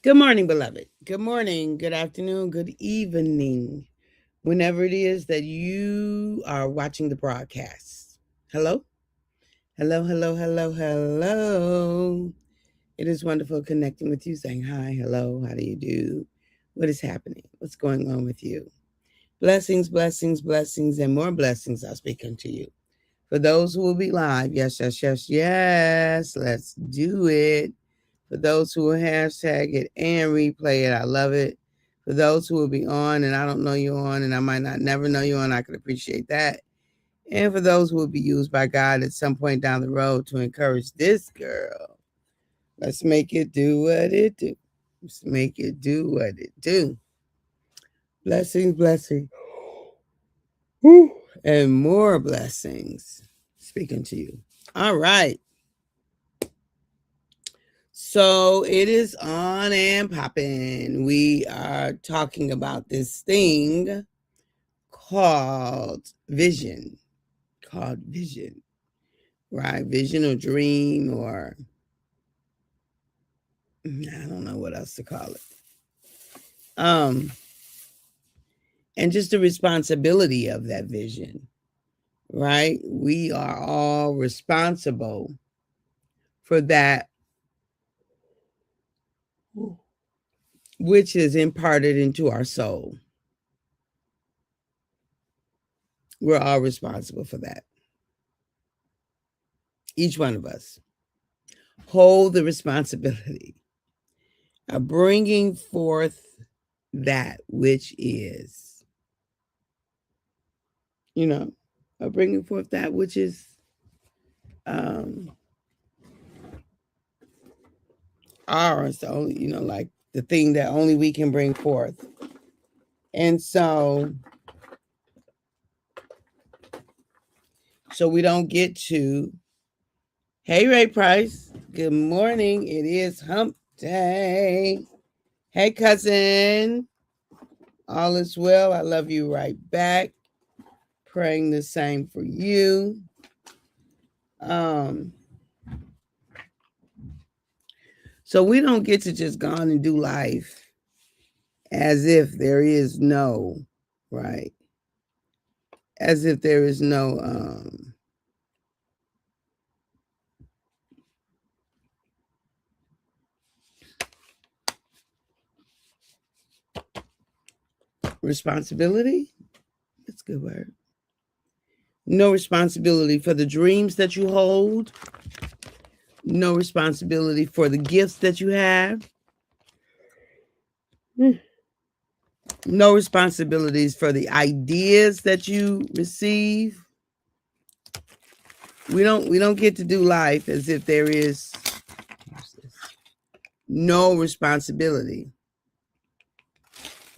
Good morning, beloved. Good morning, good afternoon, good evening, whenever it is that you are watching the broadcast. Hello? Hello, hello, hello, hello. It is wonderful connecting with you, saying hi, hello, how do you do? What is happening? What's going on with you? Blessings, blessings, blessings, and more blessings are speaking to you. For those who will be live, yes, yes, yes, yes, let's do it. For those who will hashtag it and replay it, I love it. For those who will be on and I don't know you on and I might not never know you on, I could appreciate that. And for those who will be used by God at some point down the road to encourage this girl, let's make it do what it do. Let's make it do what it do. Blessings, blessings. Woo. And more blessings speaking to you. All right. So it is on and popping. We are talking about this thing called vision. Called vision, right? Vision or dream, or I don't know what else to call it. And just the responsibility of that vision, right? We are all responsible for that which is imparted into our soul. We're all responsible for that. Each one of us hold the responsibility of bringing forth that which is, of bringing forth that which is ours, like the thing that only we can bring forth. And so we don't get to, hey, Ray Price, good morning. It is hump day. Hey, cousin. All is well. I love you right back. Praying the same for you. So we don't get to just go on and do life as if there is no, right? As if there is no responsibility. That's a good word. No responsibility for the dreams that you hold. No responsibility for the gifts that you have. No responsibilities for the ideas that you receive. We don't get to do life as if there is no responsibility,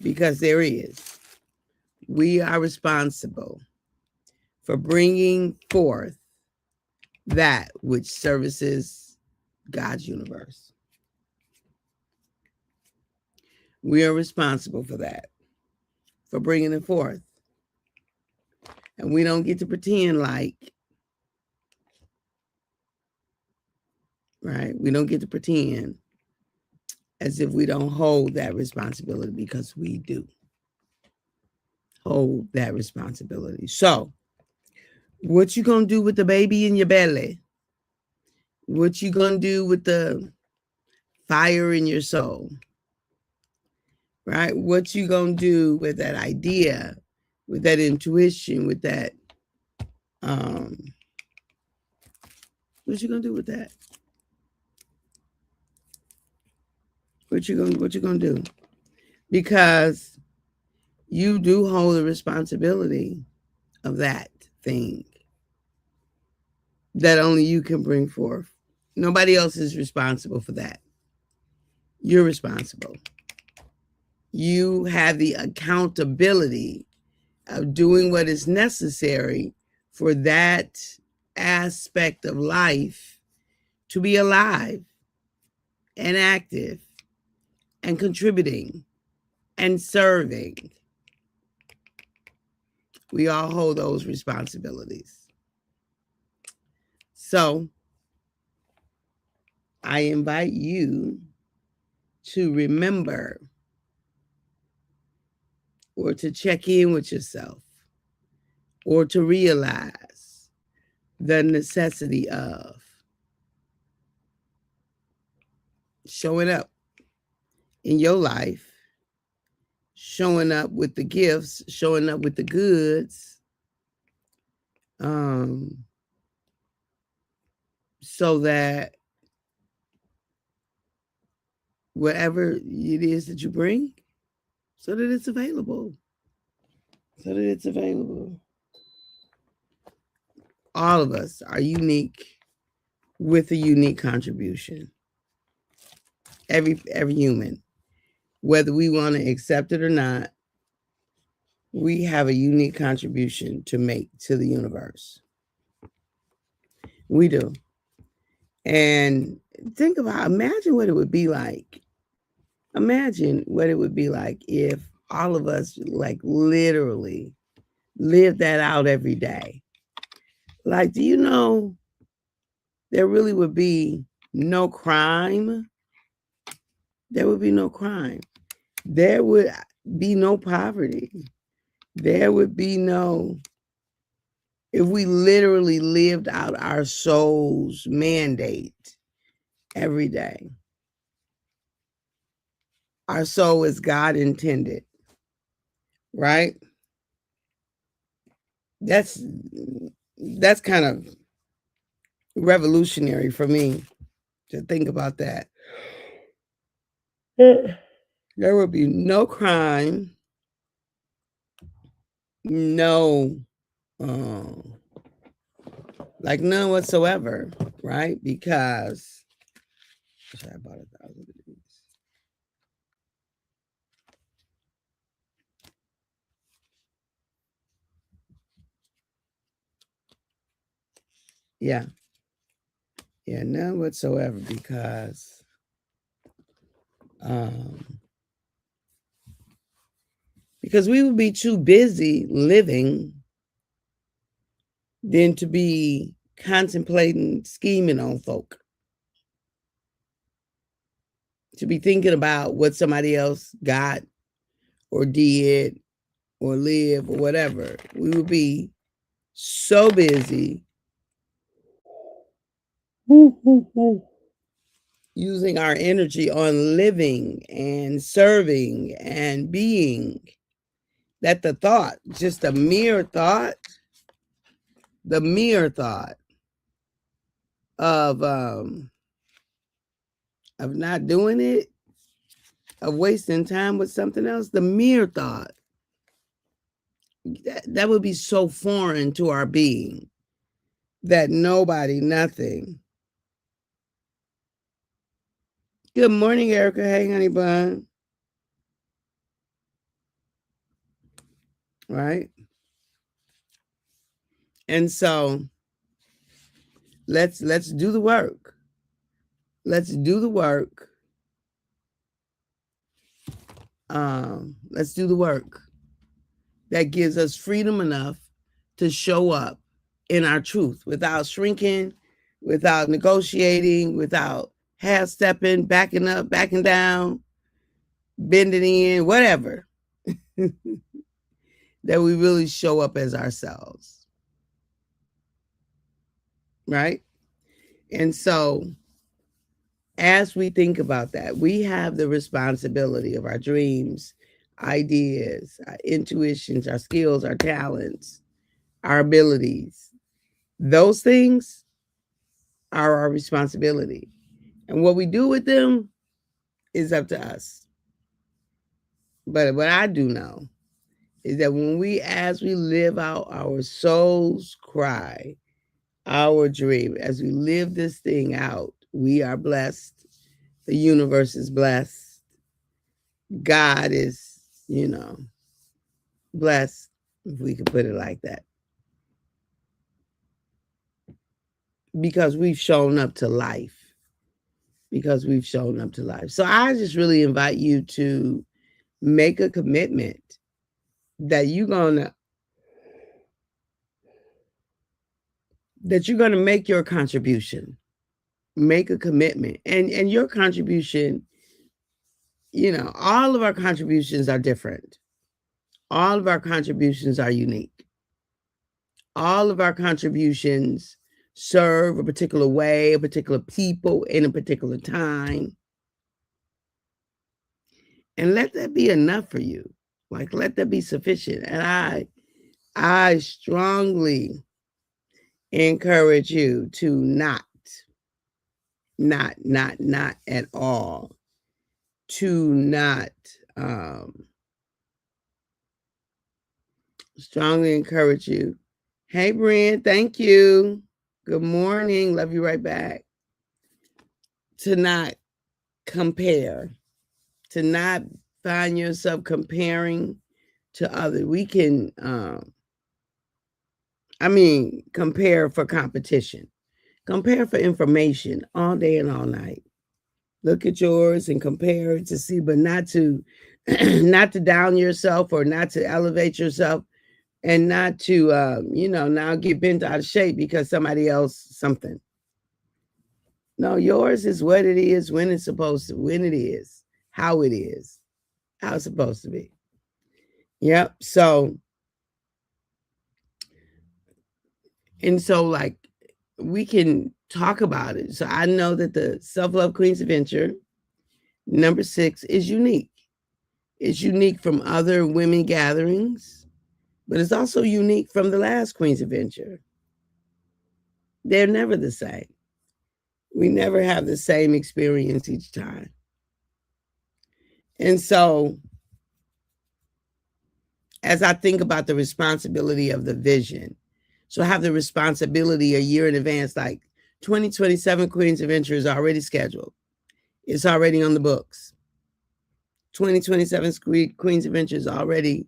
because there is. We are responsible for bringing forth that which services God's universe. We are responsible for that, for bringing it forth. And we don't get to pretend like, right? We don't get to pretend as if we don't hold that responsibility, because we do hold that responsibility. So, what you gonna do with the baby in your belly? What you gonna do with the fire in your soul? Right? What you gonna do with that idea, with that intuition, with that what you gonna do with that? What you gonna do? Because you do hold the responsibility of that thing that only you can bring forth. Nobody else is responsible for that. You're responsible. You have the accountability of doing what is necessary for that aspect of life to be alive and active and contributing and serving. We all hold those responsibilities. So I invite you to remember or to check in with yourself or to realize the necessity of showing up in your life, showing up with the gifts, showing up with the goods, so that whatever it is that you bring, so that it's available. So that it's available. All of us are unique with a unique contribution. Every human, whether we want to accept it or not, we have a unique contribution to make to the universe. We do. And think about, imagine what it would be like. Imagine what it would be like if all of us like literally live that out every day. Like, do you know there really would be no crime? There would be no crime. There would be no poverty. There would be no, if we literally lived out our soul's mandate every day. Our soul is God intended, right? That's kind of revolutionary for me to think about that. There would be no crime, no, like none whatsoever, right? Because I bought 1,000 of these. Yeah, none whatsoever, because we would be too busy living than to be contemplating, scheming on folk, to be thinking about what somebody else got or did or live or whatever. We would be so busy using our energy on living and serving and being, that the thought, just the mere thought of not doing it, of wasting time with something else, the mere thought, that would be so foreign to our being that nobody, nothing. Good morning, Erica. Hey, honey bun. Right? And so let's do the work. Let's do the work. Let's do the work that gives us freedom enough to show up in our truth without shrinking, without negotiating, without half stepping, backing up, backing down, bending in, whatever. That we really show up as ourselves. Right? And so as we think about that, we have the responsibility of our dreams, ideas, our intuitions, our skills, our talents, our abilities. Those things are our responsibility. And what we do with them is up to us. But what I do know is that as we live out our soul's cry, our dream, as we live this thing out, we are blessed. The universe is blessed. God is, blessed, if we could put it like that. Because we've shown up to life. So I just really invite you to make a commitment that you're gonna make your contribution. Make a commitment. And your contribution all of our contributions are different. All of our contributions are unique. All of our contributions serve a particular way, a particular people in a particular time. And let that be enough for you. Like, let that be sufficient. And I strongly encourage you to not at all, to not strongly encourage you. Hey, Brian, thank you. Good morning. Love you right back. To not compare, to not find yourself comparing to others. We can, compare for competition, compare for information all day and all night. Look at yours and compare to see, but not to, not to down yourself or not to elevate yourself, and not to, now get bent out of shape because somebody else something. No, yours is what it is, when it's supposed to, when it is, how it's supposed to be. Yep. So, like, we can talk about it. So I know that the Self-Love Queens Adventure, number 6, is unique. It's unique from other women gatherings, but it's also unique from the last Queens Adventure. They're never the same. We never have the same experience each time. And so, as I think about the responsibility of the vision, so I have the responsibility a year in advance, like 2027 Queens Adventure is already scheduled. It's already on the books. 2027 Queens Adventure is already,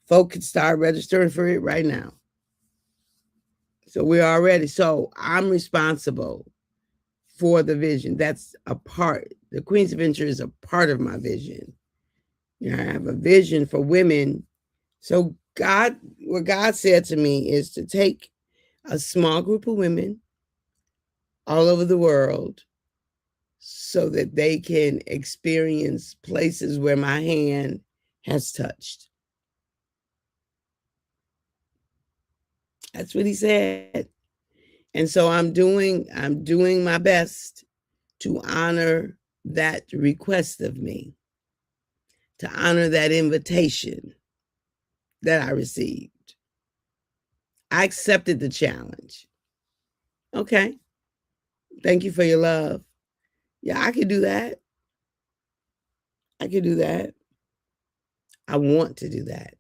folk can start registering for it right now. So we're already, so I'm responsible for the vision. That's a part. The Queens Adventure is a part of my vision. I have a vision for women. So what God said to me is to take a small group of women all over the world so that they can experience places where my hand has touched. That's what he said. And so I'm doing my best to honor that request of me, to honor that invitation that I received. I accepted the challenge. Okay. Thank you for your love. Yeah, I could do that. I could do that. I want to do that.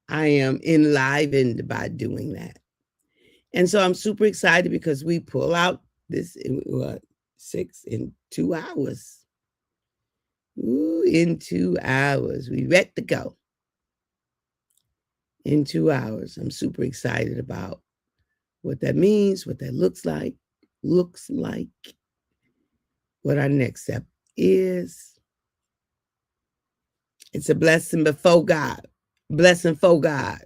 I am enlivened by doing that. And so I'm super excited because we pull out this in 2 hours. Ooh, in 2 hours. We ready to go. In 2 hours. I'm super excited about what that means, what that looks like, what our next step is. It's a blessing before God. Blessing for God.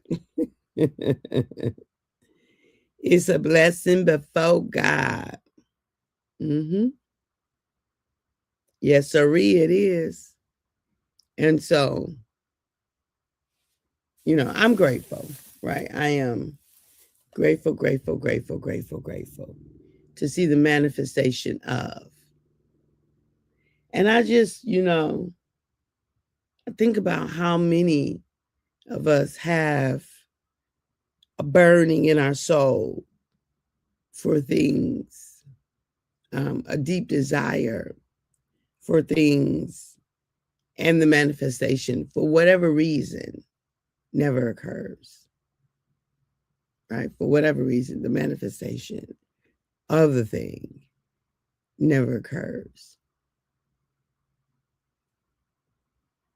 It's a blessing before God. Yes, sirree, it is. And so, I'm grateful, right? I am grateful to see the manifestation of. And I just, I think about how many of us have a burning in our soul for things, a deep desire for things, and the manifestation, for whatever reason, never occurs. Right? For whatever reason, the manifestation of the thing never occurs.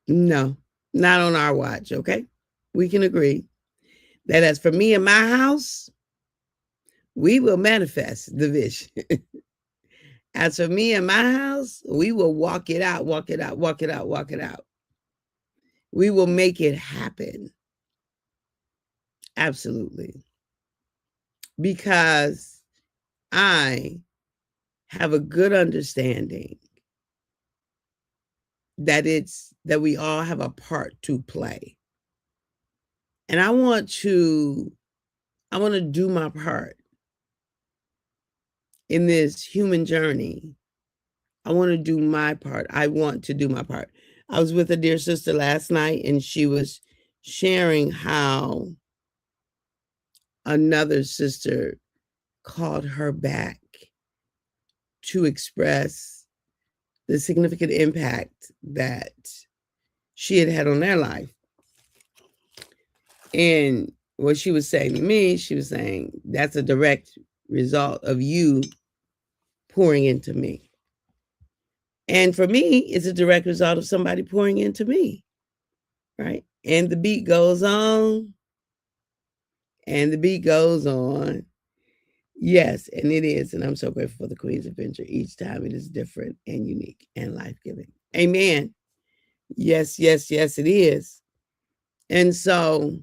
No, not on our watch, okay? We can agree that as for me and my house, we will manifest the vision. As for me and my house, we will walk it out. We will make it happen. Absolutely. Because I have a good understanding that we all have a part to play. And I want to do my part in this human journey. I want to do my part. I want to do my part. I was with a dear sister last night, and she was sharing how another sister called her back to express the significant impact that she had had on their life. And what she was saying to me, she was saying, that's a direct result of you pouring into me. And for me, it's a direct result of somebody pouring into me, right? And the beat goes on, and the beat goes on. Yes, and it is. And I'm so grateful for the Queen's Adventure. Each time it is different and unique and life-giving. Amen. Yes, yes, yes, it is. And so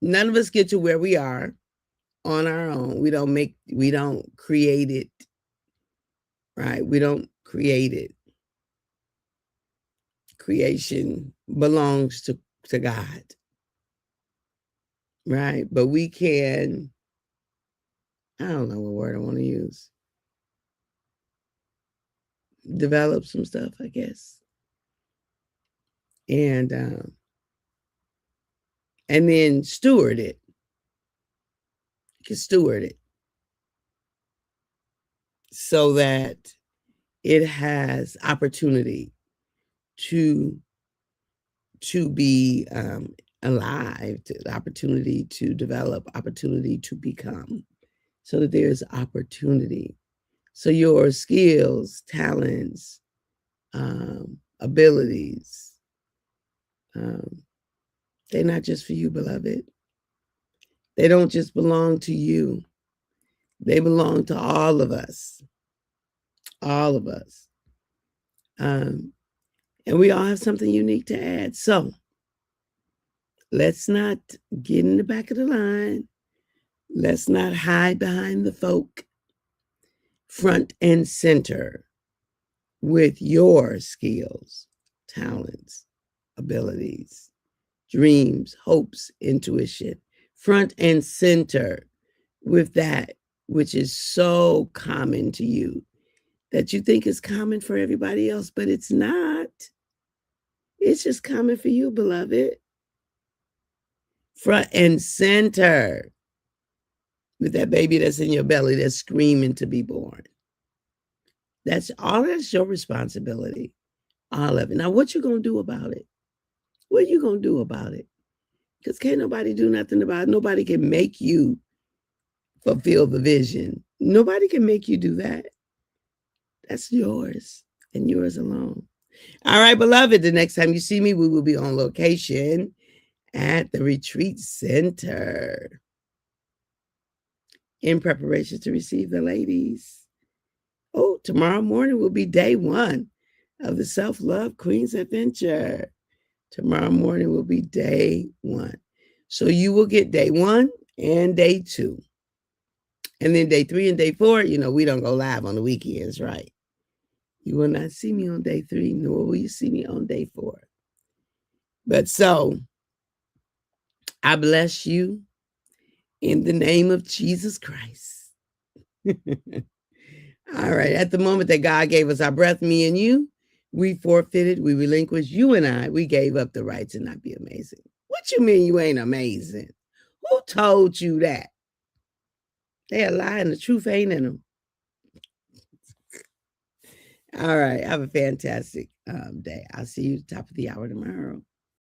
none of us get to where we are on our own. We don't create it, right? We don't create it. Creation belongs to God, right? But we can, I don't know what word I want to use, develop some stuff, I guess. And then steward it. You can steward it so that it has opportunity to be alive, the opportunity to develop, opportunity to become, so that there's opportunity. So your skills, talents, abilities, they're not just for you, beloved. They don't just belong to you. They belong to all of us. All of us. And we all have something unique to add. So let's not get in the back of the line. Let's not hide behind the folk. Front and center with your skills, talents, abilities, dreams, hopes, intuition. Front and center with that which is so common to you that you think is common for everybody else, but it's not. It's just common for you, beloved. Front and center with that baby that's in your belly that's screaming to be born. That's your responsibility. All of it. Now, what you going to do about it? What are you going to do about it? Because can't nobody do nothing about it. Nobody can make you fulfill the vision. Nobody can make you do that. That's yours and yours alone. All right, beloved, the next time you see me, we will be on location at the retreat center in preparation to receive the ladies. Oh, tomorrow morning will be day 1 of the Self-Love Queen's Adventure. Tomorrow morning will be day 1. So you will get day 1 and day 2. And then day 3 and day 4, we don't go live on the weekends, right? You will not see me on day 3, nor will you see me on day 4. But so, I bless you in the name of Jesus Christ. All right. At the moment that God gave us our breath, me and you, we forfeited, we relinquished, you and I, we gave up the right to not be amazing. What you mean you ain't amazing? Who told you that? They a lie and the truth ain't in them. All right. Have a fantastic day. I'll see you at the top of the hour tomorrow.